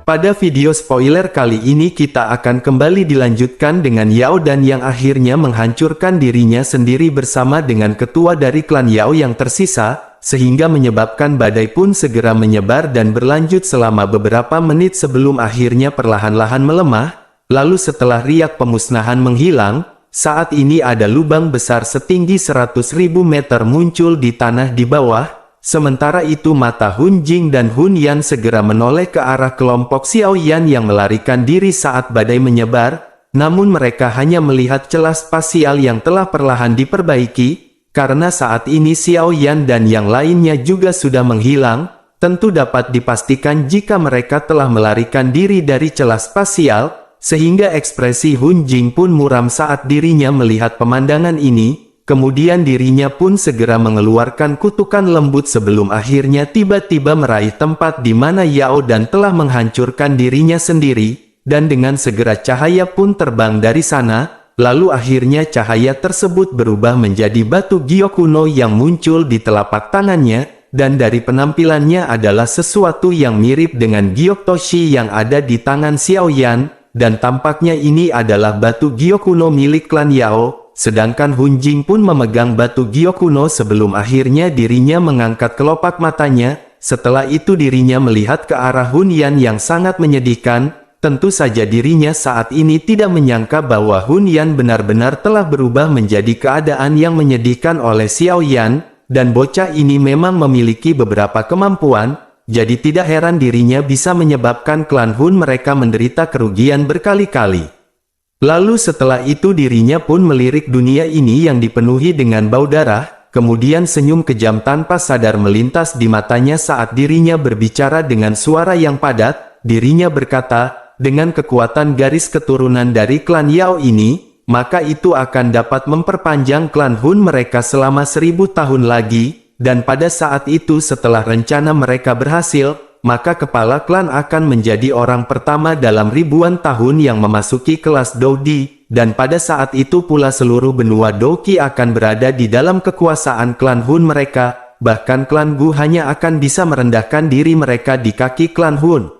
Pada video spoiler kali ini kita akan kembali dilanjutkan dengan Yao Dan yang akhirnya menghancurkan dirinya sendiri bersama dengan ketua dari klan Yao yang tersisa, sehingga menyebabkan badai pun segera menyebar dan berlanjut selama beberapa menit sebelum akhirnya perlahan-lahan melemah. Lalu setelah riak pemusnahan menghilang, saat ini ada lubang besar setinggi 100.000 meter muncul di tanah di bawah. Sementara itu mata Hun Jing dan Hun Yan segera menoleh ke arah kelompok Xiao Yan yang melarikan diri saat badai menyebar, namun mereka hanya melihat celah spasial yang telah perlahan diperbaiki, karena saat ini Xiao Yan dan yang lainnya juga sudah menghilang. Tentu dapat dipastikan jika mereka telah melarikan diri dari celah spasial, sehingga ekspresi Hun Jing pun muram saat dirinya melihat pemandangan ini. Kemudian dirinya pun segera mengeluarkan kutukan lembut sebelum akhirnya tiba-tiba meraih tempat di mana Yao Dan telah menghancurkan dirinya sendiri, dan dengan segera cahaya pun terbang dari sana, lalu akhirnya cahaya tersebut berubah menjadi batu giok kuno yang muncul di telapak tangannya, dan dari penampilannya adalah sesuatu yang mirip dengan giok toshi yang ada di tangan Xiao Yan, dan tampaknya ini adalah batu giok kuno milik klan Yao. Sedangkan Hun Jing pun memegang batu giok kuno sebelum akhirnya dirinya mengangkat kelopak matanya. Setelah itu dirinya melihat ke arah Hun Yan yang sangat menyedihkan. Tentu saja dirinya saat ini tidak menyangka bahwa Hun Yan benar-benar telah berubah menjadi keadaan yang menyedihkan oleh Xiao Yan. Dan bocah ini memang memiliki beberapa kemampuan, jadi tidak heran dirinya bisa menyebabkan klan Hun mereka menderita kerugian berkali-kali. Lalu setelah itu dirinya pun melirik dunia ini yang dipenuhi dengan bau darah, kemudian senyum kejam tanpa sadar melintas di matanya saat dirinya berbicara dengan suara yang padat. Dirinya berkata, dengan kekuatan garis keturunan dari klan Yao ini, maka itu akan dapat memperpanjang klan Hun mereka selama 1000 tahun lagi, dan pada saat itu setelah rencana mereka berhasil, maka kepala klan akan menjadi orang pertama dalam ribuan tahun yang memasuki kelas Doudi, dan pada saat itu pula seluruh benua Doqi akan berada di dalam kekuasaan klan Hun mereka, bahkan klan Gu hanya akan bisa merendahkan diri mereka di kaki klan Hun.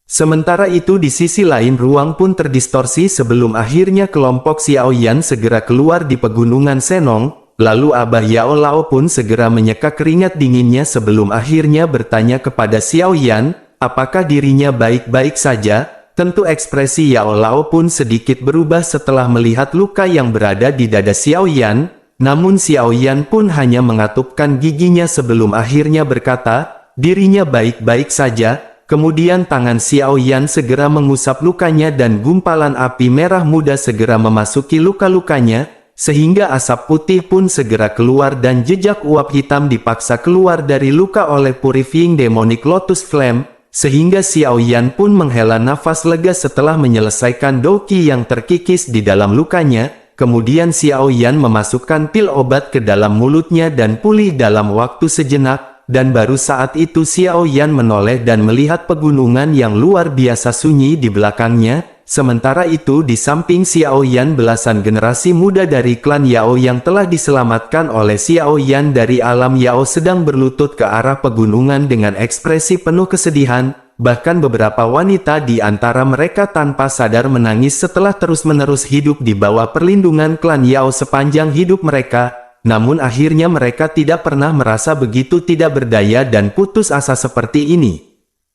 Sementara itu di sisi lain ruang pun terdistorsi sebelum akhirnya kelompok Xiao Yan segera keluar di pegunungan Senong. Lalu Abah Yao Lao pun segera menyeka keringat dinginnya sebelum akhirnya bertanya kepada Xiao Yan, apakah dirinya baik-baik saja. Tentu ekspresi Yao Lao pun sedikit berubah setelah melihat luka yang berada di dada Xiao Yan, namun Xiao Yan pun hanya mengatupkan giginya sebelum akhirnya berkata, dirinya baik-baik saja. Kemudian tangan Xiao Yan segera mengusap lukanya dan gumpalan api merah muda segera memasuki luka-lukanya, sehingga asap putih pun segera keluar dan jejak uap hitam dipaksa keluar dari luka oleh Purifying Demonic Lotus Flame, sehingga Xiao Yan pun menghela nafas lega setelah menyelesaikan Doqi yang terkikis di dalam lukanya. Kemudian Xiao Yan memasukkan pil obat ke dalam mulutnya dan pulih dalam waktu sejenak, dan baru saat itu Xiao Yan menoleh dan melihat pegunungan yang luar biasa sunyi di belakangnya. Sementara itu di samping Xiao Yan belasan generasi muda dari klan Yao yang telah diselamatkan oleh Xiao Yan dari alam Yao sedang berlutut ke arah pegunungan dengan ekspresi penuh kesedihan, bahkan beberapa wanita di antara mereka tanpa sadar menangis setelah terus-menerus hidup di bawah perlindungan klan Yao sepanjang hidup mereka, namun akhirnya mereka tidak pernah merasa begitu tidak berdaya dan putus asa seperti ini.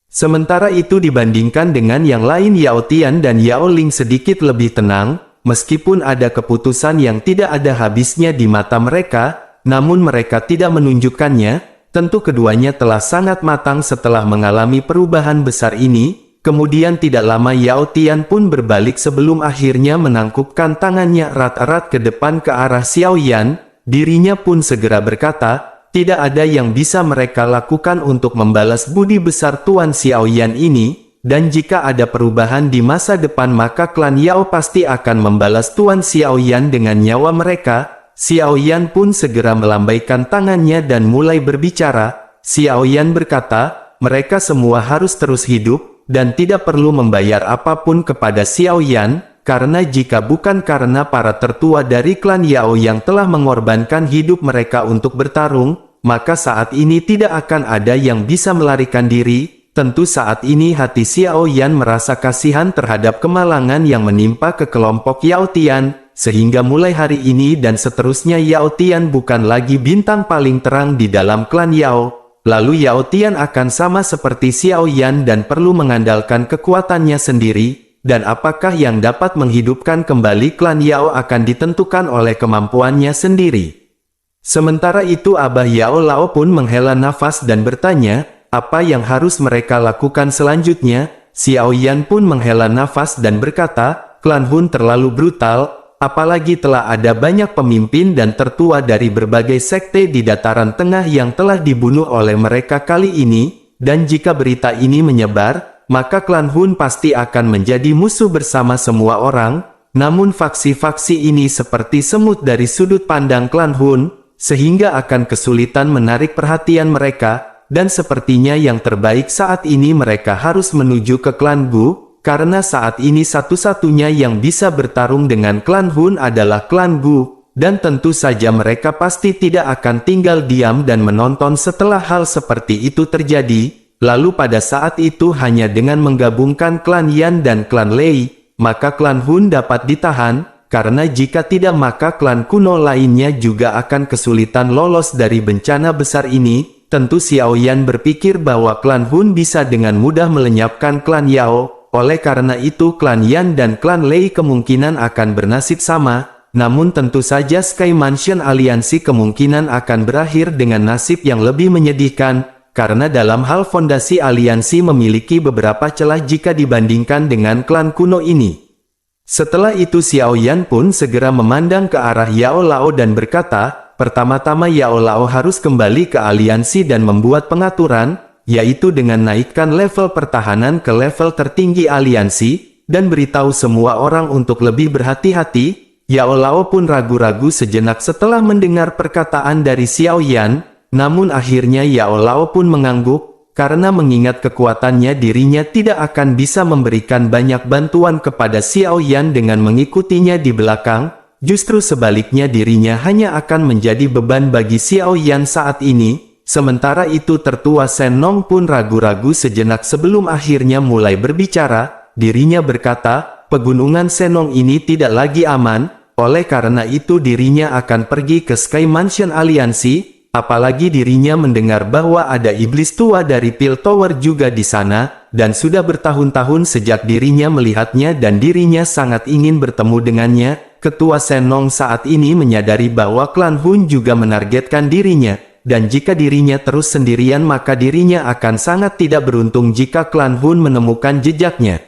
Sementara itu dibandingkan dengan yang lain Yao Tian dan Yao Ling sedikit lebih tenang, meskipun ada keputusan yang tidak ada habisnya di mata mereka, namun mereka tidak menunjukkannya. Tentu keduanya telah sangat matang setelah mengalami perubahan besar ini. Kemudian tidak lama Yao Tian pun berbalik sebelum akhirnya menangkupkan tangannya erat-erat ke depan ke arah Xiao Yan. Dirinya pun segera berkata, tidak ada yang bisa mereka lakukan untuk membalas budi besar Tuan Xiao Yan ini, dan jika ada perubahan di masa depan maka klan Yao pasti akan membalas Tuan Xiao Yan dengan nyawa mereka. Xiao Yan pun segera melambaikan tangannya dan mulai berbicara. Xiao Yan berkata, mereka semua harus terus hidup, dan tidak perlu membayar apapun kepada Xiao Yan, karena jika bukan karena para tertua dari klan Yao yang telah mengorbankan hidup mereka untuk bertarung, maka saat ini tidak akan ada yang bisa melarikan diri. Tentu saat ini hati Xiao Yan merasa kasihan terhadap kemalangan yang menimpa ke kelompok Yao Tian, sehingga mulai hari ini dan seterusnya Yao Tian bukan lagi bintang paling terang di dalam klan Yao. Lalu Yao Tian akan sama seperti Xiao Yan dan perlu mengandalkan kekuatannya sendiri, dan apakah yang dapat menghidupkan kembali klan Yao akan ditentukan oleh kemampuannya sendiri. Sementara itu Abah Yao Lao pun menghela nafas dan bertanya, apa yang harus mereka lakukan selanjutnya? Xiao Yan pun menghela nafas dan berkata, klan Hun terlalu brutal, apalagi telah ada banyak pemimpin dan tertua dari berbagai sekte di dataran tengah yang telah dibunuh oleh mereka kali ini, dan jika berita ini menyebar, maka klan Hun pasti akan menjadi musuh bersama semua orang. Namun faksi-faksi ini seperti semut dari sudut pandang klan Hun, sehingga akan kesulitan menarik perhatian mereka. Dan sepertinya yang terbaik saat ini mereka harus menuju ke klan Gu, karena saat ini satu-satunya yang bisa bertarung dengan klan Hun adalah klan Gu, dan tentu saja mereka pasti tidak akan tinggal diam dan menonton setelah hal seperti itu terjadi. Lalu pada saat itu hanya dengan menggabungkan klan Yan dan klan Lei, maka klan Hun dapat ditahan, karena jika tidak maka klan kuno lainnya juga akan kesulitan lolos dari bencana besar ini. Tentu Xiao Yan berpikir bahwa klan Hun bisa dengan mudah melenyapkan klan Yao, oleh karena itu klan Yan dan klan Lei kemungkinan akan bernasib sama, namun tentu saja Sky Mansion Aliansi kemungkinan akan berakhir dengan nasib yang lebih menyedihkan, karena dalam hal fondasi aliansi memiliki beberapa celah jika dibandingkan dengan klan kuno ini. Setelah itu Xiao Yan pun segera memandang ke arah Yao Lao dan berkata, pertama-tama Yao Lao harus kembali ke aliansi dan membuat pengaturan, yaitu dengan naikkan level pertahanan ke level tertinggi aliansi, dan beritahu semua orang untuk lebih berhati-hati. Yao Lao pun ragu-ragu sejenak setelah mendengar perkataan dari Xiao Yan, namun akhirnya Yao Lao pun mengangguk, karena mengingat kekuatannya dirinya tidak akan bisa memberikan banyak bantuan kepada Xiao Yan dengan mengikutinya di belakang. Justru sebaliknya dirinya hanya akan menjadi beban bagi Xiao Yan saat ini. Sementara itu tertua Shen Nong pun ragu-ragu sejenak sebelum akhirnya mulai berbicara. Dirinya berkata, pegunungan Shen Nong ini tidak lagi aman, oleh karena itu dirinya akan pergi ke Sky Mansion Aliansi. Apalagi dirinya mendengar bahwa ada iblis tua dari Pil Tower juga di sana, dan sudah bertahun-tahun sejak dirinya melihatnya dan dirinya sangat ingin bertemu dengannya. Ketua Shen Nong saat ini menyadari bahwa klan Hun juga menargetkan dirinya, dan jika dirinya terus sendirian maka dirinya akan sangat tidak beruntung jika klan Hun menemukan jejaknya.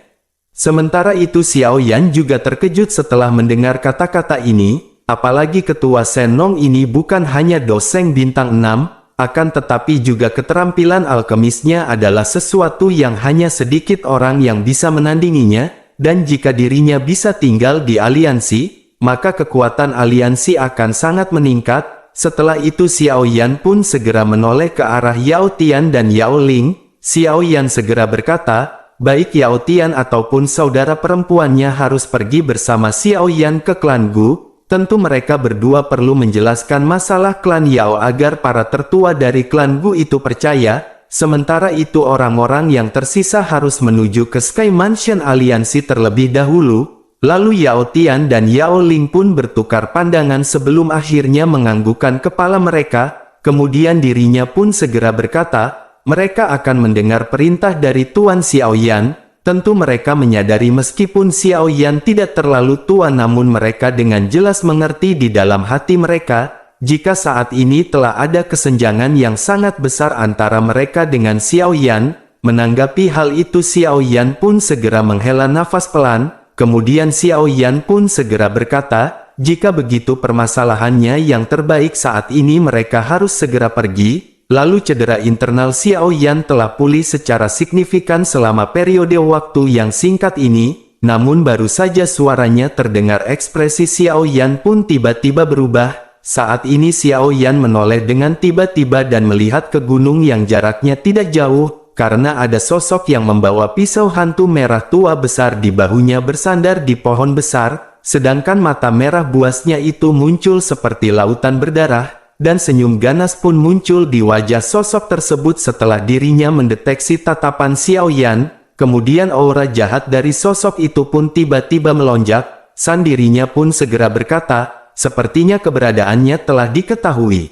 Sementara itu Xiao Yan juga terkejut setelah mendengar kata-kata ini, apalagi ketua Shen Nong ini bukan hanya doseng bintang 6, akan tetapi juga keterampilan alkemisnya adalah sesuatu yang hanya sedikit orang yang bisa menandinginya, dan jika dirinya bisa tinggal di aliansi, maka kekuatan aliansi akan sangat meningkat. Setelah itu Xiao Yan pun segera menoleh ke arah Yao Tian dan Yao Ling. Xiao Yan segera berkata, baik Yao Tian ataupun saudara perempuannya harus pergi bersama Xiao Yan ke klan Gu. Tentu mereka berdua perlu menjelaskan masalah klan Yao agar para tertua dari klan Gu itu percaya. Sementara itu orang-orang yang tersisa harus menuju ke Sky Mansion Aliansi terlebih dahulu. Lalu Yao Tian dan Yao Ling pun bertukar pandangan sebelum akhirnya menganggukkan kepala mereka. Kemudian dirinya pun segera berkata, mereka akan mendengar perintah dari Tuan Xiao Yan. Tentu mereka menyadari meskipun Xiao Yan tidak terlalu tua namun mereka dengan jelas mengerti di dalam hati mereka, jika saat ini telah ada kesenjangan yang sangat besar antara mereka dengan Xiao Yan. Menanggapi hal itu Xiao Yan pun segera menghela nafas pelan. Kemudian Xiao Yan pun segera berkata, jika begitu permasalahannya yang terbaik saat ini mereka harus segera pergi. Lalu cedera internal Xiao Yan telah pulih secara signifikan selama periode waktu yang singkat ini, namun baru saja suaranya terdengar ekspresi Xiao Yan pun tiba-tiba berubah. Saat ini Xiao Yan menoleh dengan tiba-tiba dan melihat ke gunung yang jaraknya tidak jauh. Karena ada sosok yang membawa pisau hantu merah tua besar di bahunya bersandar di pohon besar, sedangkan mata merah buasnya itu muncul seperti lautan berdarah. dan senyum ganas pun muncul di wajah sosok tersebut setelah dirinya mendeteksi tatapan Xiao Yan. Kemudian aura jahat dari sosok itu pun tiba-tiba melonjak. Dirinya pun segera berkata, sepertinya keberadaannya telah diketahui.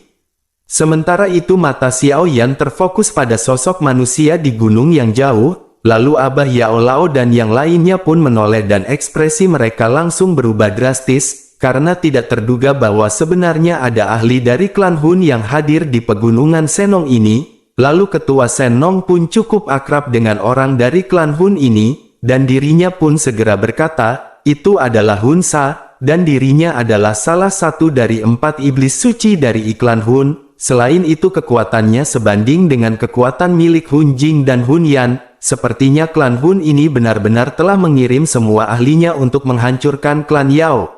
Sementara itu mata Xiao Yan terfokus pada sosok manusia di gunung yang jauh. Lalu Abah Yao Lao dan yang lainnya pun menoleh dan ekspresi mereka langsung berubah drastis. Karena tidak terduga bahwa sebenarnya ada ahli dari klan Hun yang hadir di pegunungan Senong ini. Lalu ketua Senong pun cukup akrab dengan orang dari klan Hun ini, dan dirinya pun segera berkata, itu adalah Hun Sa, dan dirinya adalah salah satu dari 4 iblis suci dari iklan Hun. Selain itu kekuatannya sebanding dengan kekuatan milik Hun Jing dan Hun Yan. Sepertinya klan Hun ini benar-benar telah mengirim semua ahlinya untuk menghancurkan klan Yao.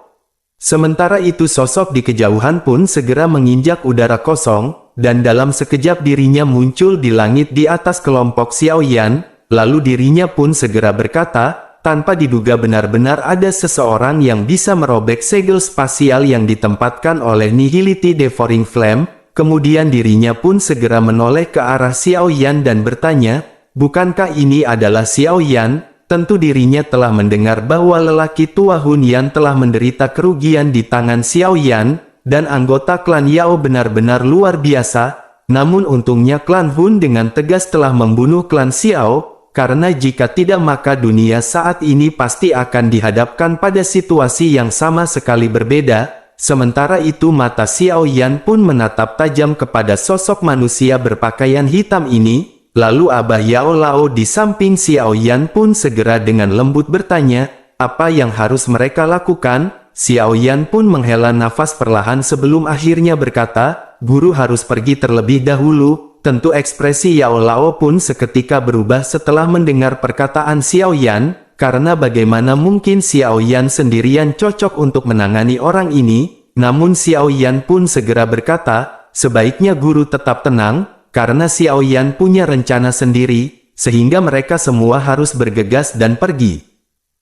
Sementara itu sosok di kejauhan pun segera menginjak udara kosong, dan dalam sekejap dirinya muncul di langit di atas kelompok Xiao Yan, lalu dirinya pun segera berkata, tanpa diduga benar-benar ada seseorang yang bisa merobek segel spasial yang ditempatkan oleh Nihility Devouring Flame. Kemudian dirinya pun segera menoleh ke arah Xiao Yan dan bertanya, bukankah ini adalah Xiao Yan? Tentu dirinya telah mendengar bahwa lelaki tua Hun Yan telah menderita kerugian di tangan Xiao Yan, dan anggota klan Yao benar-benar luar biasa. Namun untungnya klan Hun dengan tegas telah membunuh klan Xiao, karena jika tidak maka dunia saat ini pasti akan dihadapkan pada situasi yang sama sekali berbeda. Sementara itu mata Xiao Yan pun menatap tajam kepada sosok manusia berpakaian hitam ini. Lalu Abah Yao Lao di samping Xiao Yan pun segera dengan lembut bertanya, apa yang harus mereka lakukan? Xiao Yan pun menghela nafas perlahan sebelum akhirnya berkata, guru harus pergi terlebih dahulu. Tentu ekspresi Yao Lao pun seketika berubah setelah mendengar perkataan Xiao Yan, karena bagaimana mungkin Xiao Yan sendirian cocok untuk menangani orang ini. Namun Xiao Yan pun segera berkata, sebaiknya guru tetap tenang, karena Xiao Yan punya rencana sendiri, sehingga mereka semua harus bergegas dan pergi.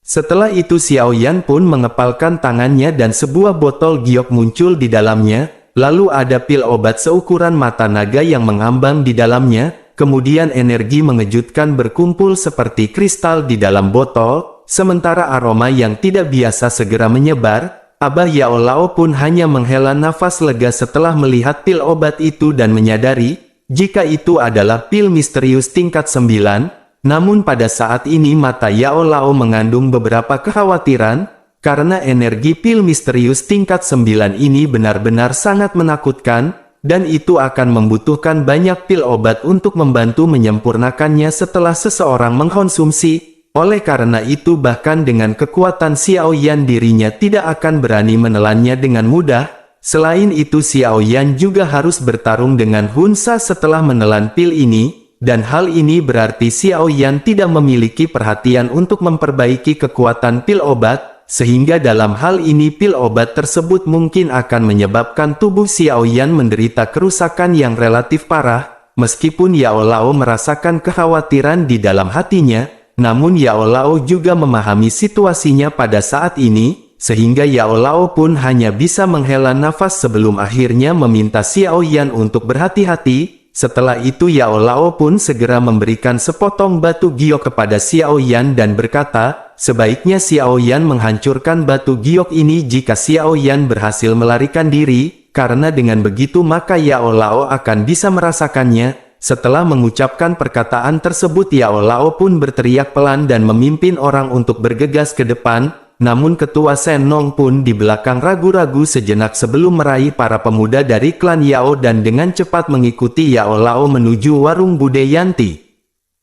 Setelah itu Xiao Yan pun mengepalkan tangannya dan sebuah botol giok muncul di dalamnya, lalu ada pil obat seukuran mata naga yang mengambang di dalamnya, kemudian energi mengejutkan berkumpul seperti kristal di dalam botol, sementara aroma yang tidak biasa segera menyebar. Abah Yao Lao pun hanya menghela nafas lega setelah melihat pil obat itu dan menyadari, jika itu adalah pil misterius tingkat 9, namun pada saat ini mata Yao Lao mengandung beberapa kekhawatiran, karena energi pil misterius tingkat 9 ini benar-benar sangat menakutkan, dan itu akan membutuhkan banyak pil obat untuk membantu menyempurnakannya setelah seseorang mengkonsumsi. Oleh karena itu bahkan dengan kekuatan Xiao Yan dirinya tidak akan berani menelannya dengan mudah. Selain itu Xiao Yan juga harus bertarung dengan Hun Sa setelah menelan pil ini, dan hal ini berarti Xiao Yan tidak memiliki perhatian untuk memperbaiki kekuatan pil obat, sehingga dalam hal ini pil obat tersebut mungkin akan menyebabkan tubuh Xiao Yan menderita kerusakan yang relatif parah. Meskipun Yao Lao merasakan kekhawatiran di dalam hatinya, namun Yao Lao juga memahami situasinya pada saat ini, sehingga Yao Lao pun hanya bisa menghela nafas sebelum akhirnya meminta Xiao Yan untuk berhati-hati. Setelah itu Yao Lao pun segera memberikan sepotong batu giok kepada Xiao Yan dan berkata, sebaiknya Xiao Yan menghancurkan batu giok ini jika Xiao Yan berhasil melarikan diri, karena dengan begitu maka Yao Lao akan bisa merasakannya. Setelah mengucapkan perkataan tersebut Yao Lao pun berteriak pelan dan memimpin orang untuk bergegas ke depan. Namun ketua Senong pun di belakang ragu-ragu sejenak sebelum meraih para pemuda dari klan Yao dan dengan cepat mengikuti Yao Lao menuju warung Bude Yanti.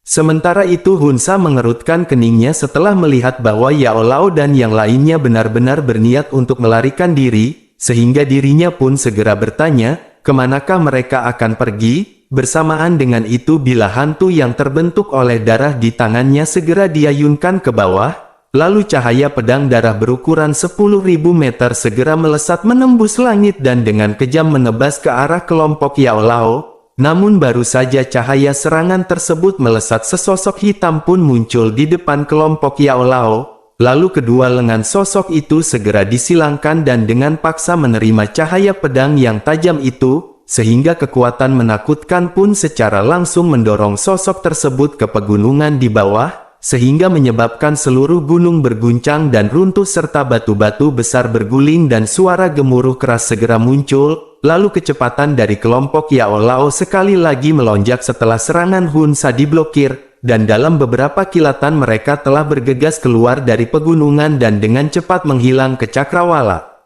Sementara itu Hun Sa mengerutkan keningnya setelah melihat bahwa Yao Lao dan yang lainnya benar-benar berniat untuk melarikan diri, sehingga dirinya pun segera bertanya, kemanakah mereka akan pergi? Bersamaan dengan itu bila hantu yang terbentuk oleh darah di tangannya segera diayunkan ke bawah, lalu cahaya pedang darah berukuran 10.000 meter segera melesat menembus langit dan dengan kejam menebas ke arah kelompok Yao Lao. Namun baru saja cahaya serangan tersebut melesat sesosok hitam pun muncul di depan kelompok Yao Lao. Lalu kedua lengan sosok itu segera disilangkan dan dengan paksa menerima cahaya pedang yang tajam itu. sehingga kekuatan menakutkan pun secara langsung mendorong sosok tersebut ke pegunungan di bawah, sehingga menyebabkan seluruh gunung berguncang dan runtuh serta batu-batu besar berguling dan suara gemuruh keras segera muncul. Lalu kecepatan dari kelompok Yao Lao sekali lagi melonjak setelah serangan Hun Sa diblokir, dan dalam beberapa kilatan mereka telah bergegas keluar dari pegunungan dan dengan cepat menghilang ke cakrawala.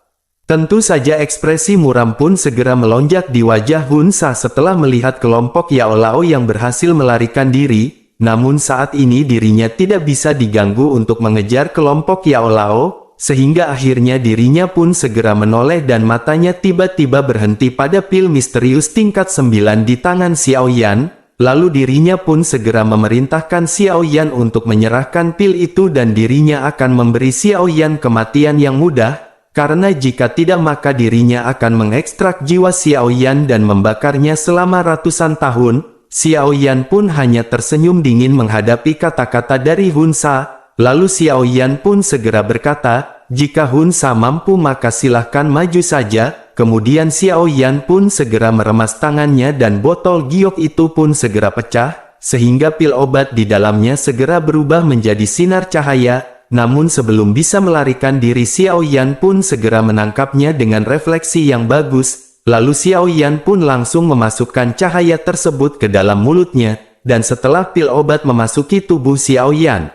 Tentu saja ekspresi muram pun segera melonjak di wajah Hun Sa setelah melihat kelompok Yao Lao yang berhasil melarikan diri, namun saat ini dirinya tidak bisa diganggu untuk mengejar kelompok Yao Lao, sehingga akhirnya dirinya pun segera menoleh dan matanya tiba-tiba berhenti pada pil misterius tingkat 9 di tangan Xiao Yan, lalu dirinya pun segera memerintahkan Xiao Yan untuk menyerahkan pil itu dan dirinya akan memberi Xiao Yan kematian yang mudah, karena jika tidak maka dirinya akan mengekstrak jiwa Xiao Yan dan membakarnya selama ratusan tahun. Xiao Yan pun hanya tersenyum dingin menghadapi kata-kata dari Hun Sa, lalu Xiao Yan pun segera berkata, jika Hun Sa mampu maka silahkan maju saja. Kemudian Xiao Yan pun segera meremas tangannya dan botol giok itu pun segera pecah, sehingga pil obat di dalamnya segera berubah menjadi sinar cahaya. Namun sebelum bisa melarikan diri Xiao Yan pun segera menangkapnya dengan refleksi yang bagus, lalu Xiao Yan pun langsung memasukkan cahaya tersebut ke dalam mulutnya, dan setelah pil obat memasuki tubuh Xiao Yan,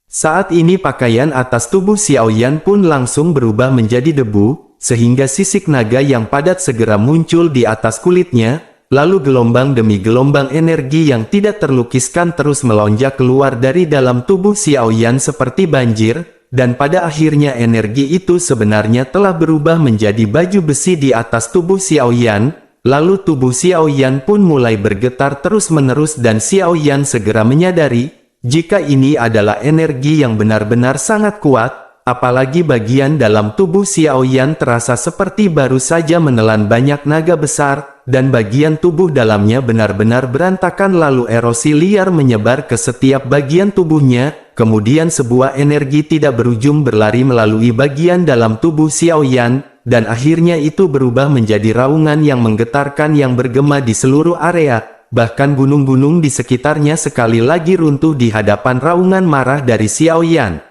saat ini pakaian atas tubuh Xiao Yan pun langsung berubah menjadi debu, sehingga sisik naga yang padat segera muncul di atas kulitnya. Lalu gelombang demi gelombang energi yang tidak terlukiskan terus melonjak keluar dari dalam tubuh Xiao Yan seperti banjir, dan pada akhirnya energi itu sebenarnya telah berubah menjadi baju besi di atas tubuh Xiao Yan. Lalu tubuh Xiao Yan pun mulai bergetar terus-menerus dan Xiao Yan segera menyadari, jika ini adalah energi yang benar-benar sangat kuat, apalagi bagian dalam tubuh Xiao Yan terasa seperti baru saja menelan banyak naga besar, dan bagian tubuh dalamnya benar-benar berantakan lalu erosi liar menyebar ke setiap bagian tubuhnya, kemudian sebuah energi tidak berujung berlari melalui bagian dalam tubuh Xiao Yan, dan akhirnya itu berubah menjadi raungan yang menggetarkan yang bergema di seluruh area, bahkan gunung-gunung di sekitarnya sekali lagi runtuh di hadapan raungan marah dari Xiao Yan.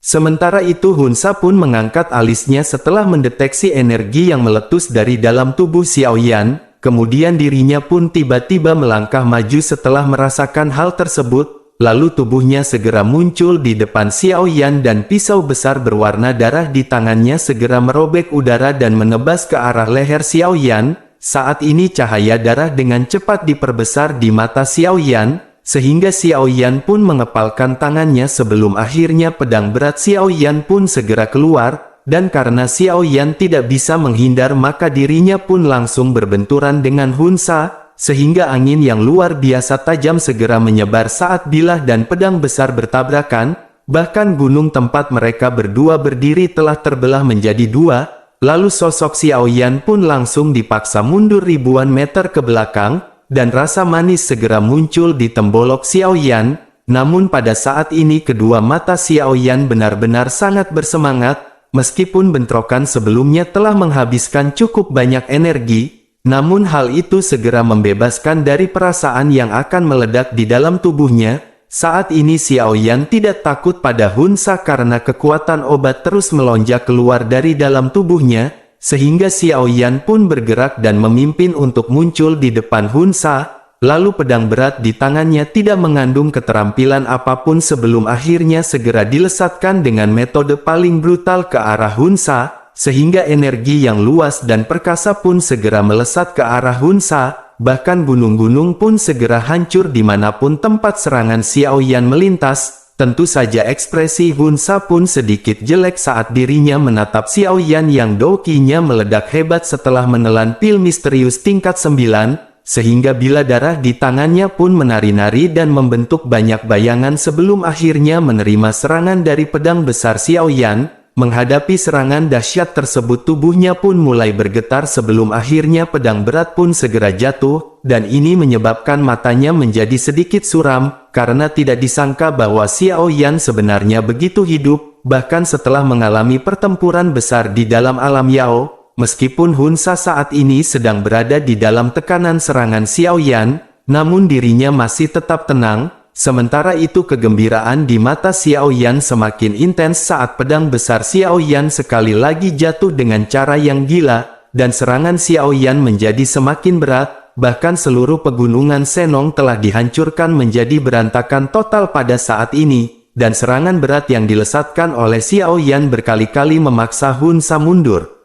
Sementara itu Hun Sa pun mengangkat alisnya setelah mendeteksi energi yang meletus dari dalam tubuh Xiao Yan. Kemudian dirinya pun tiba-tiba melangkah maju setelah merasakan hal tersebut, lalu tubuhnya segera muncul di depan Xiao Yan dan pisau besar berwarna darah di tangannya segera merobek udara dan menebas ke arah leher Xiao Yan. Saat ini cahaya darah dengan cepat diperbesar di mata Xiao Yan, sehingga Xiao Yan pun mengepalkan tangannya sebelum akhirnya pedang berat Xiao Yan pun segera keluar. Dan karena Xiao Yan tidak bisa menghindar maka dirinya pun langsung berbenturan dengan Hun Sa, sehingga angin yang luar biasa tajam segera menyebar saat bilah dan pedang besar bertabrakan, bahkan gunung tempat mereka berdua berdiri telah terbelah menjadi dua, lalu sosok Xiao Yan pun langsung dipaksa mundur ribuan meter ke belakang, dan rasa manis segera muncul di tembolok Xiao Yan. Namun pada saat ini kedua mata Xiao Yan benar-benar sangat bersemangat. Meskipun bentrokan sebelumnya telah menghabiskan cukup banyak energi, namun hal itu segera membebaskan dari perasaan yang akan meledak di dalam tubuhnya. Saat ini Xiao Yan tidak takut pada Hun Sa karena kekuatan obat terus melonjak keluar dari dalam tubuhnya, sehingga Xiao Yan pun bergerak dan memimpin untuk muncul di depan Hun Sa. Lalu pedang berat di tangannya tidak mengandung keterampilan apapun sebelum akhirnya segera dilesatkan dengan metode paling brutal ke arah Hun Sa, sehingga energi yang luas dan perkasa pun segera melesat ke arah Hun Sa, bahkan gunung-gunung pun segera hancur dimanapun tempat serangan Xiao Yan melintas. Tentu saja ekspresi Hun Sa pun sedikit jelek saat dirinya menatap Xiao Yan yang dokinya meledak hebat setelah menelan pil misterius tingkat 9, sehingga bila darah di tangannya pun menari-nari dan membentuk banyak bayangan sebelum akhirnya menerima serangan dari pedang besar Xiao Yan. Menghadapi serangan dahsyat tersebut tubuhnya pun mulai bergetar sebelum akhirnya pedang berat pun segera jatuh, dan ini menyebabkan matanya menjadi sedikit suram, karena tidak disangka bahwa Xiao Yan sebenarnya begitu hidup, bahkan setelah mengalami pertempuran besar di dalam alam Yao. Meskipun Hun Sa saat ini sedang berada di dalam tekanan serangan Xiao Yan, namun dirinya masih tetap tenang. Sementara itu kegembiraan di mata Xiao Yan semakin intens saat pedang besar Xiao Yan sekali lagi jatuh dengan cara yang gila, dan serangan Xiao Yan menjadi semakin berat, bahkan seluruh pegunungan Senong telah dihancurkan menjadi berantakan total pada saat ini, dan serangan berat yang dilesatkan oleh Xiao Yan berkali-kali memaksa Hun Sa mundur.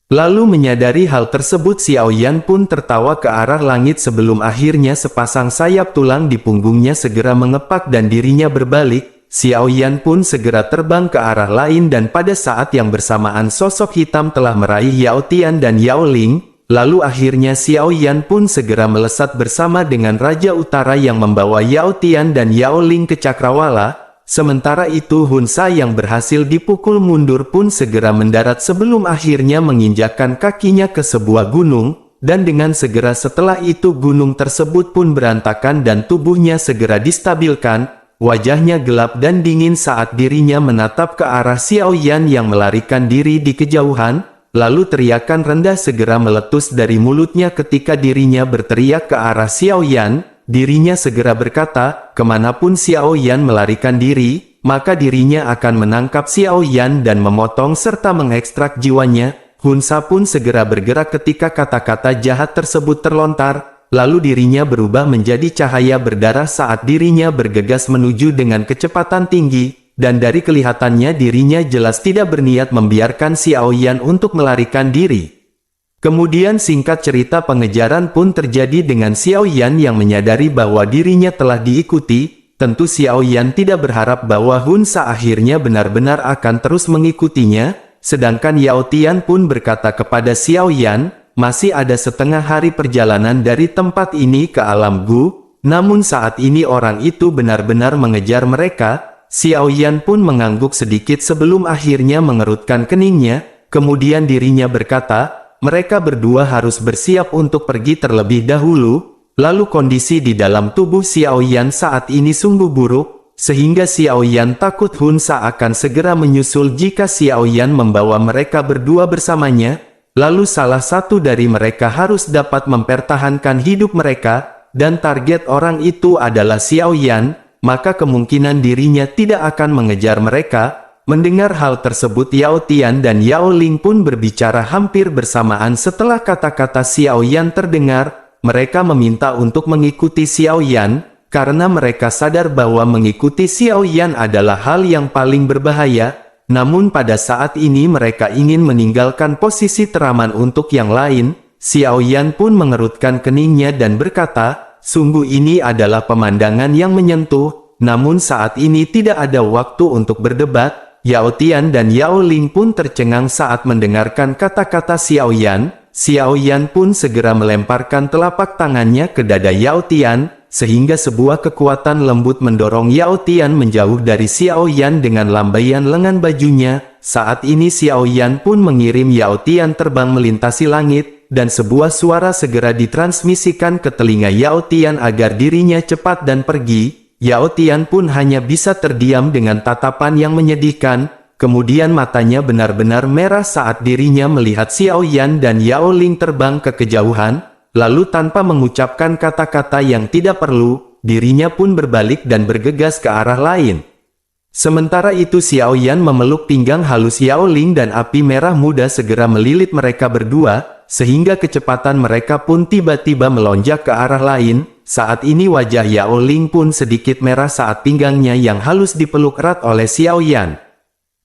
Lalu menyadari hal tersebut Xiao Yan pun tertawa ke arah langit sebelum akhirnya sepasang sayap tulang di punggungnya segera mengepak dan dirinya berbalik. Xiao Yan pun segera terbang ke arah lain dan pada saat yang bersamaan sosok hitam telah meraih Yao Tian dan Yao Ling. Lalu akhirnya Xiao Yan pun segera melesat bersama dengan Raja Utara yang membawa Yao Tian dan Yao Ling ke Cakrawala. Sementara itu Hun Sa yang berhasil dipukul mundur pun segera mendarat sebelum akhirnya menginjakkan kakinya ke sebuah gunung, dan dengan segera setelah itu gunung tersebut pun berantakan dan tubuhnya segera distabilkan. Wajahnya gelap dan dingin saat dirinya menatap ke arah Xiao Yan yang melarikan diri di kejauhan, lalu teriakan rendah segera meletus dari mulutnya ketika dirinya berteriak ke arah Xiao Yan. Dirinya segera berkata, kemanapun Xiao Yan melarikan diri, maka dirinya akan menangkap Xiao Yan dan memotong serta mengekstrak jiwanya. Hun Sa pun segera bergerak ketika kata-kata jahat tersebut terlontar, lalu dirinya berubah menjadi cahaya berdarah saat dirinya bergegas menuju dengan kecepatan tinggi, dan dari kelihatannya dirinya jelas tidak berniat membiarkan Xiao Yan untuk melarikan diri. Kemudian singkat cerita pengejaran pun terjadi dengan Xiao Yan yang menyadari bahwa dirinya telah diikuti. Tentu Xiao Yan tidak berharap bahwa Hun Sa akhirnya benar-benar akan terus mengikutinya. Sedangkan Yao Tian pun berkata kepada Xiao Yan, masih ada setengah hari perjalanan dari tempat ini ke alam Gu. Namun saat ini orang itu benar-benar mengejar mereka. Xiao Yan pun mengangguk sedikit sebelum akhirnya mengerutkan keningnya. Kemudian dirinya berkata, mereka berdua harus bersiap untuk pergi terlebih dahulu. Lalu kondisi di dalam tubuh Xiao Yan saat ini sungguh buruk, sehingga Xiao Yan takut Hun Sa akan segera menyusul jika Xiao Yan membawa mereka berdua bersamanya. Lalu salah satu dari mereka harus dapat mempertahankan hidup mereka, dan target orang itu adalah Xiao Yan, maka kemungkinan dirinya tidak akan mengejar mereka. Mendengar hal tersebut Yao Tian dan Yao Ling pun berbicara hampir bersamaan setelah kata-kata Xiao Yan terdengar. Mereka meminta untuk mengikuti Xiao Yan, karena mereka sadar bahwa mengikuti Xiao Yan adalah hal yang paling berbahaya. Namun pada saat ini mereka ingin meninggalkan posisi teraman untuk yang lain. Xiao Yan pun mengerutkan keningnya dan berkata, sungguh ini adalah pemandangan yang menyentuh, namun saat ini tidak ada waktu untuk berdebat. Yao Tian dan Yao Ling pun tercengang saat mendengarkan kata-kata Xiao Yan. Xiao Yan pun segera melemparkan telapak tangannya ke dada Yao Tian, sehingga sebuah kekuatan lembut mendorong Yao Tian menjauh dari Xiao Yan dengan lambaian lengan bajunya. Saat ini Xiao Yan pun mengirim Yao Tian terbang melintasi langit, dan sebuah suara segera ditransmisikan ke telinga Yao Tian agar dirinya cepat dan pergi. Yao Tian pun hanya bisa terdiam dengan tatapan yang menyedihkan, kemudian matanya benar-benar merah saat dirinya melihat Xiao Yan dan Yao Ling terbang ke kejauhan, lalu tanpa mengucapkan kata-kata yang tidak perlu, dirinya pun berbalik dan bergegas ke arah lain. Sementara itu Xiao Yan memeluk pinggang halus Yao Ling dan api merah muda segera melilit mereka berdua, sehingga kecepatan mereka pun tiba-tiba melonjak ke arah lain. Saat ini wajah Yao Ling pun sedikit merah saat pinggangnya yang halus dipeluk erat oleh Xiao Yan.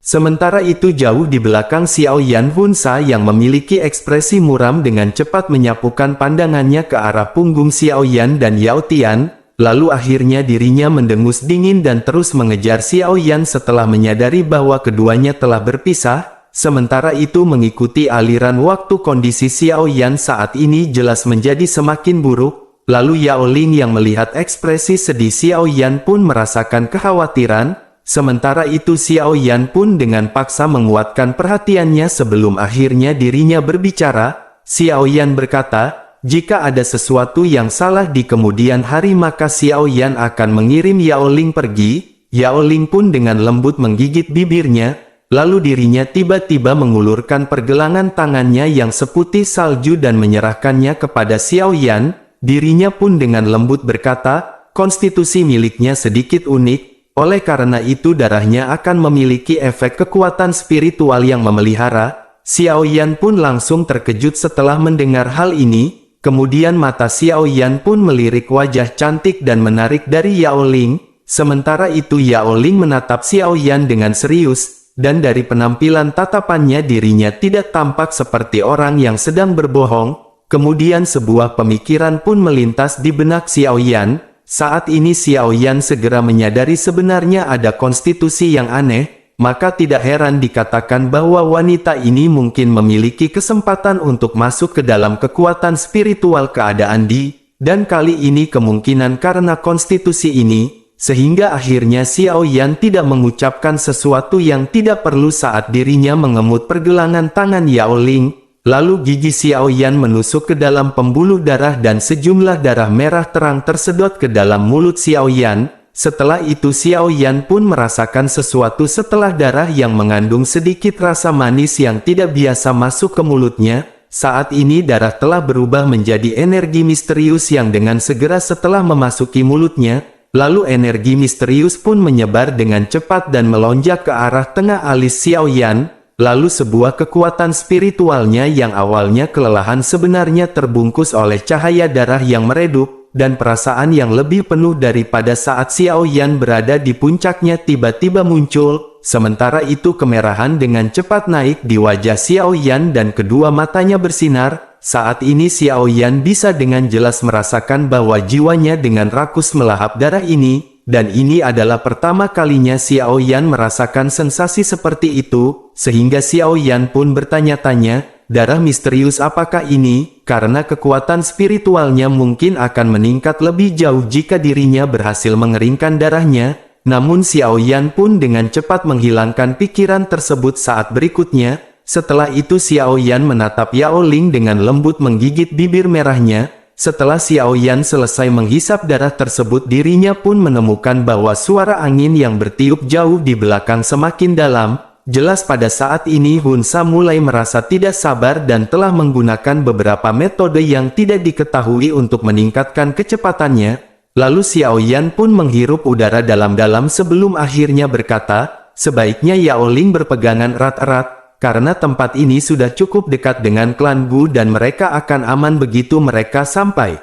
Sementara itu jauh di belakang Xiao Yan Hun Sa yang memiliki ekspresi muram dengan cepat menyapukan pandangannya ke arah punggung Xiao Yan dan Yao Tian, lalu akhirnya dirinya mendengus dingin dan terus mengejar Xiao Yan setelah menyadari bahwa keduanya telah berpisah. Sementara itu mengikuti aliran waktu kondisi Xiao Yan saat ini jelas menjadi semakin buruk. Lalu Yao Ling yang melihat ekspresi sedih Xiao Yan pun merasakan kekhawatiran. Sementara itu Xiao Yan pun dengan paksa menguatkan perhatiannya sebelum akhirnya dirinya berbicara. Xiao Yan berkata, jika ada sesuatu yang salah di kemudian hari maka Xiao Yan akan mengirim Yao Ling pergi. Yao Ling pun dengan lembut menggigit bibirnya. lalu dirinya tiba-tiba mengulurkan pergelangan tangannya yang seputih salju dan menyerahkannya kepada Xiao Yan. Dirinya pun dengan lembut berkata, konstitusi miliknya sedikit unik, oleh karena itu darahnya akan memiliki efek kekuatan spiritual yang memelihara. Xiao Yan pun langsung terkejut setelah mendengar hal ini, kemudian mata Xiao Yan pun melirik wajah cantik dan menarik dari Yao Ling. Sementara itu Yao Ling menatap Xiao Yan dengan serius. Dan dari penampilan tatapannya dirinya tidak tampak seperti orang yang sedang berbohong. Kemudian sebuah pemikiran pun melintas di benak Xiao Yan. Saat ini Xiao Yan segera menyadari sebenarnya ada konstitusi yang aneh. Maka tidak heran dikatakan bahwa wanita ini mungkin memiliki kesempatan untuk masuk ke dalam kekuatan spiritual keadaan dan kali ini kemungkinan karena konstitusi ini. Sehingga akhirnya Xiao Yan tidak mengucapkan sesuatu yang tidak perlu saat dirinya mengemut pergelangan tangan Yao Ling. Lalu gigi Xiao Yan menusuk ke dalam pembuluh darah dan sejumlah darah merah terang tersedot ke dalam mulut Xiao Yan. Setelah itu Xiao Yan pun merasakan sesuatu setelah darah yang mengandung sedikit rasa manis yang tidak biasa masuk ke mulutnya. Saat ini darah telah berubah menjadi energi misterius yang dengan segera setelah memasuki mulutnya. Lalu energi misterius pun menyebar dengan cepat dan melonjak ke arah tengah alis Xiao Yan. Lalu sebuah kekuatan spiritualnya yang awalnya kelelahan sebenarnya terbungkus oleh cahaya darah yang meredup, dan perasaan yang lebih penuh daripada saat Xiao Yan berada di puncaknya tiba-tiba muncul. Sementara itu kemerahan dengan cepat naik di wajah Xiao Yan dan kedua matanya bersinar. Saat ini Xiao Yan bisa dengan jelas merasakan bahwa jiwanya dengan rakus melahap darah ini, dan ini adalah pertama kalinya Xiao Yan merasakan sensasi seperti itu, sehingga Xiao Yan pun bertanya-tanya, darah misterius apakah ini? Karena kekuatan spiritualnya mungkin akan meningkat lebih jauh jika dirinya berhasil mengeringkan darahnya. Namun Xiao Yan pun dengan cepat menghilangkan pikiran tersebut saat berikutnya. Setelah itu Xiao Yan menatap Yao Ling dengan lembut menggigit bibir merahnya. Setelah Xiao Yan selesai menghisap darah tersebut dirinya pun menemukan bahwa suara angin yang bertiup jauh di belakang semakin dalam. Jelas pada saat ini Hunsa mulai merasa tidak sabar dan telah menggunakan beberapa metode yang tidak diketahui untuk meningkatkan kecepatannya. Lalu Xiao Yan pun menghirup udara dalam-dalam sebelum akhirnya berkata, sebaiknya Yao Ling berpegangan erat-erat. Karena tempat ini sudah cukup dekat dengan klan Gu dan mereka akan aman begitu mereka sampai.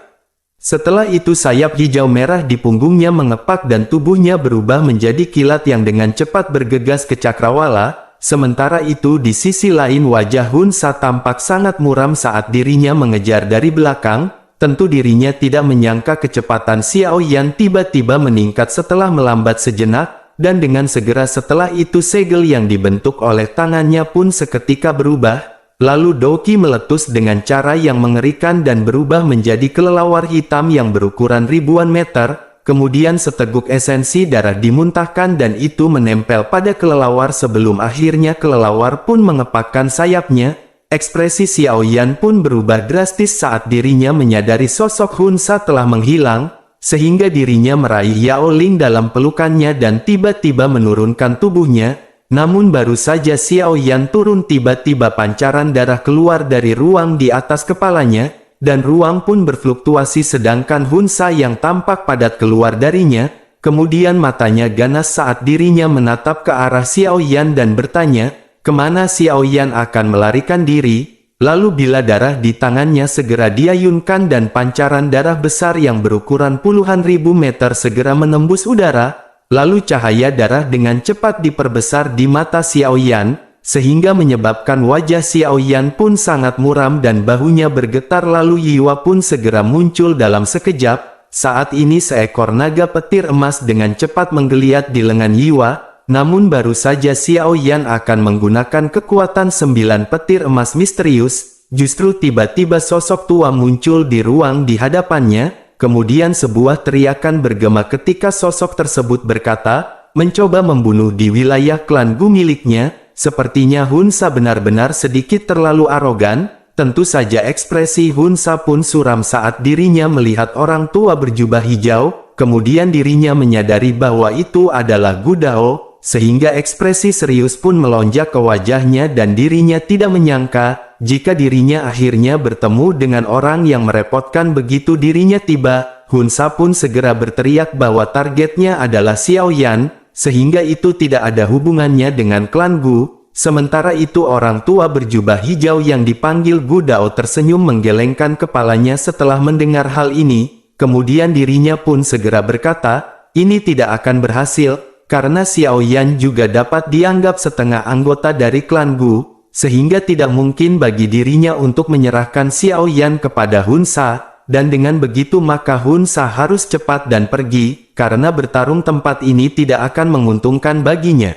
Setelah itu sayap hijau merah di punggungnya mengepak dan tubuhnya berubah menjadi kilat yang dengan cepat bergegas ke cakrawala. Sementara itu di sisi lain wajah Hunsa tampak sangat muram saat dirinya mengejar dari belakang. Tentu dirinya tidak menyangka kecepatan Xiao Yan tiba-tiba meningkat setelah melambat sejenak. Dan dengan segera setelah itu segel yang dibentuk oleh tangannya pun seketika berubah. Lalu Doki meletus dengan cara yang mengerikan dan berubah menjadi kelelawar hitam yang berukuran ribuan meter. Kemudian seteguk esensi darah dimuntahkan dan itu menempel pada kelelawar sebelum akhirnya kelelawar pun mengepakkan sayapnya. Ekspresi Xiao Yan pun berubah drastis saat dirinya menyadari sosok Hunsa telah menghilang. Sehingga dirinya meraih Yao Ling dalam pelukannya dan tiba-tiba menurunkan tubuhnya. Namun baru saja Xiao Yan turun tiba-tiba pancaran darah keluar dari ruang di atas kepalanya, dan ruang pun berfluktuasi sedangkan Hunsa yang tampak padat keluar darinya. Kemudian matanya ganas saat dirinya menatap ke arah Xiao Yan dan bertanya, kemana Xiao Yan akan melarikan diri? Lalu bila darah di tangannya segera diayunkan dan pancaran darah besar yang berukuran puluhan ribu meter segera menembus udara, lalu cahaya darah dengan cepat diperbesar di mata Xiao Yan, sehingga menyebabkan wajah Xiao Yan pun sangat muram dan bahunya bergetar lalu Yiwa pun segera muncul dalam sekejap. Saat ini seekor naga petir emas dengan cepat menggeliat di lengan Yiwa. Namun baru saja Xiao Yan akan menggunakan kekuatan 9 petir emas misterius, justru tiba-tiba sosok tua muncul di ruang di hadapannya, kemudian sebuah teriakan bergema ketika sosok tersebut berkata, mencoba membunuh di wilayah klan Gu miliknya. Sepertinya Hunsa benar-benar sedikit terlalu arogan. Tentu saja ekspresi Hunsa pun suram saat dirinya melihat orang tua berjubah hijau, kemudian dirinya menyadari bahwa itu adalah Gu Dao. sehingga ekspresi serius pun melonjak ke wajahnya dan dirinya tidak menyangka, jika dirinya akhirnya bertemu dengan orang yang merepotkan. Begitu dirinya tiba, Hunsa pun segera berteriak bahwa targetnya adalah Xiao Yan, sehingga itu tidak ada hubungannya dengan klan Gu. Sementara itu orang tua berjubah hijau yang dipanggil Gu Dao tersenyum menggelengkan kepalanya setelah mendengar hal ini, kemudian dirinya pun segera berkata, ini tidak akan berhasil, karena Xiao Yan juga dapat dianggap setengah anggota dari klan Gu, sehingga tidak mungkin bagi dirinya untuk menyerahkan Xiao Yan kepada Hunsa, dan dengan begitu maka Hunsa harus cepat dan pergi, karena bertarung tempat ini tidak akan menguntungkan baginya.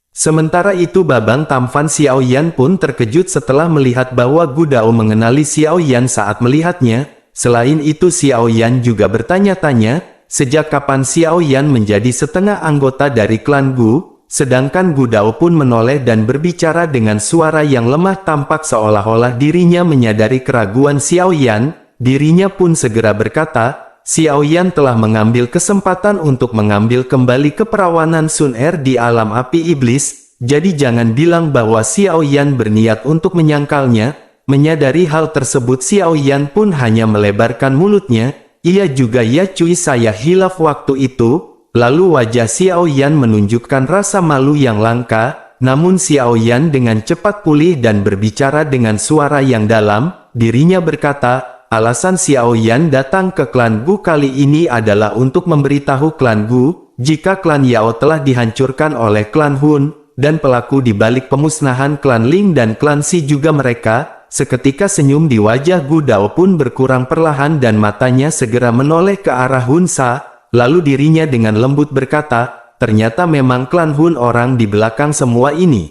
Sementara itu Babang tampan Xiao Yan pun terkejut setelah melihat bahwa Gu Dao mengenali Xiao Yan saat melihatnya. Selain itu Xiao Yan juga bertanya-tanya, sejak kapan Xiao Yan menjadi setengah anggota dari klan Gu, sedangkan Gu Dao pun menoleh dan berbicara dengan suara yang lemah tampak seolah-olah dirinya menyadari keraguan Xiao Yan. Dirinya pun segera berkata, Xiao Yan telah mengambil kesempatan untuk mengambil kembali keperawanan Sun Er di alam api iblis, jadi jangan bilang bahwa Xiao Yan berniat untuk menyangkalnya. Menyadari hal tersebut Xiao Yan pun hanya melebarkan mulutnya, iya juga ya cuy saya hilaf waktu itu. Lalu wajah Xiao Yan menunjukkan rasa malu yang langka, namun Xiao Yan dengan cepat pulih dan berbicara dengan suara yang dalam, dirinya berkata, alasan Xiao Yan datang ke klan Gu kali ini adalah untuk memberitahu klan Gu, jika klan Yao telah dihancurkan oleh klan Hun, dan pelaku di balik pemusnahan klan Ling dan klan Si juga mereka. Seketika senyum di wajah Gu Dao pun berkurang perlahan dan matanya segera menoleh ke arah Hunsa, lalu dirinya dengan lembut berkata, ternyata memang klan Hun orang di belakang semua ini.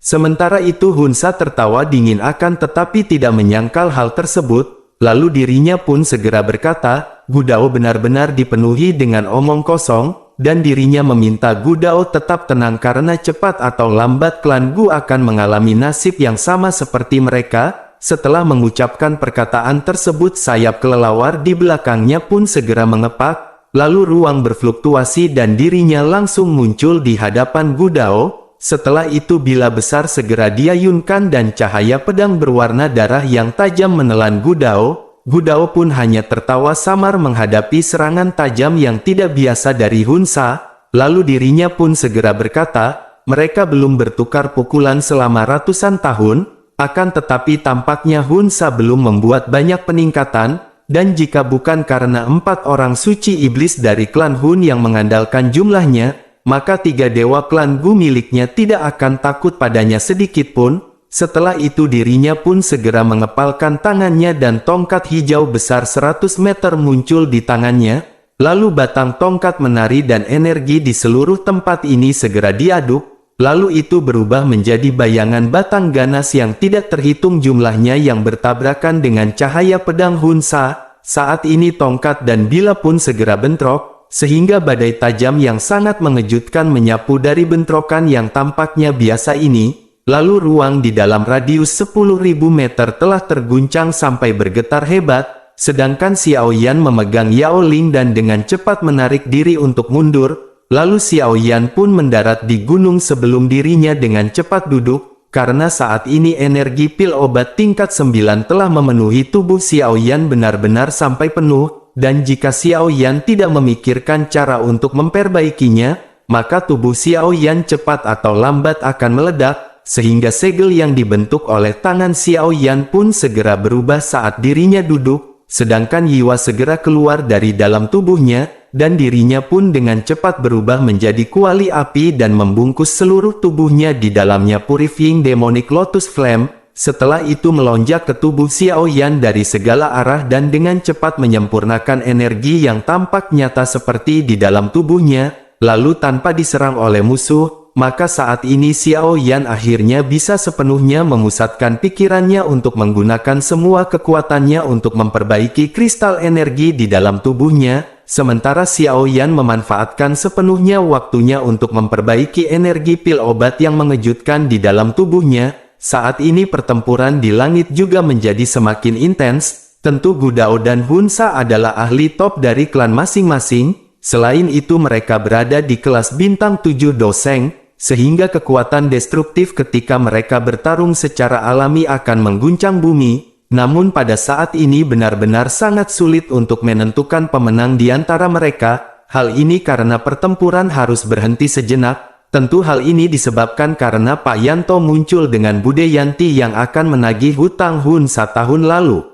Sementara itu Hunsa tertawa dingin akan tetapi tidak menyangkal hal tersebut. Lalu dirinya pun segera berkata, Gu Dao benar-benar dipenuhi dengan omong kosong, dan dirinya meminta Gu Dao tetap tenang karena cepat atau lambat klan Gu akan mengalami nasib yang sama seperti mereka. Setelah mengucapkan perkataan tersebut sayap kelelawar di belakangnya pun segera mengepak, lalu ruang berfluktuasi dan dirinya langsung muncul di hadapan Gu Dao. Setelah itu bila besar segera diayunkan dan cahaya pedang berwarna darah yang tajam menelan Gu Dao. Gu Dao pun hanya tertawa samar menghadapi serangan tajam yang tidak biasa dari Hunsa. Lalu dirinya pun segera berkata, mereka belum bertukar pukulan selama ratusan tahun, akan tetapi tampaknya Hunsa belum membuat banyak peningkatan, dan jika bukan karena 4 orang suci iblis dari klan Hun yang mengandalkan jumlahnya, maka 3 dewa klan Gu miliknya tidak akan takut padanya sedikit pun. Setelah itu dirinya pun segera mengepalkan tangannya dan tongkat hijau besar 100 meter muncul di tangannya. Lalu batang tongkat menari dan energi di seluruh tempat ini segera diaduk. Lalu itu berubah menjadi bayangan batang ganas yang tidak terhitung jumlahnya yang bertabrakan dengan cahaya pedang Hunsa. Saat ini tongkat dan bila pun segera bentrok, sehingga badai tajam yang sangat mengejutkan menyapu dari bentrokan yang tampaknya biasa ini. Lalu ruang di dalam radius 10.000 meter telah terguncang sampai bergetar hebat, sedangkan Xiao Yan memegang Yao Ling dan dengan cepat menarik diri untuk mundur. Lalu Xiao Yan pun mendarat di gunung sebelum dirinya dengan cepat duduk, karena saat ini energi pil obat tingkat 9 telah memenuhi tubuh Xiao Yan benar-benar sampai penuh. Dan jika Xiao Yan tidak memikirkan cara untuk memperbaikinya, maka tubuh Xiao Yan cepat atau lambat akan meledak, sehingga segel yang dibentuk oleh tangan Xiao Yan pun segera berubah saat dirinya duduk, sedangkan Yiwa segera keluar dari dalam tubuhnya, dan dirinya pun dengan cepat berubah menjadi kuali api dan membungkus seluruh tubuhnya di dalamnya Purifying Demonic Lotus Flame. Setelah itu melonjak ke tubuh Xiao Yan dari segala arah dan dengan cepat menyempurnakan energi yang tampak nyata seperti di dalam tubuhnya, lalu tanpa diserang oleh musuh, maka saat ini Xiao Yan akhirnya bisa sepenuhnya memusatkan pikirannya untuk menggunakan semua kekuatannya untuk memperbaiki kristal energi di dalam tubuhnya, sementara Xiao Yan memanfaatkan sepenuhnya waktunya untuk memperbaiki energi pil obat yang mengejutkan di dalam tubuhnya. Saat ini pertempuran di langit juga menjadi semakin intens. Tentu Gu Dao dan Hunsa adalah ahli top dari klan masing-masing, Selain itu mereka berada di kelas bintang 7 Doseng, sehingga kekuatan destruktif ketika mereka bertarung secara alami akan mengguncang bumi. Namun pada saat ini benar-benar sangat sulit untuk menentukan pemenang di antara mereka. Hal ini karena pertempuran harus berhenti sejenak. Tentu hal ini disebabkan karena Pak Yanto muncul dengan Bude Yanti yang akan menagih hutang Hun 1 tahun lalu.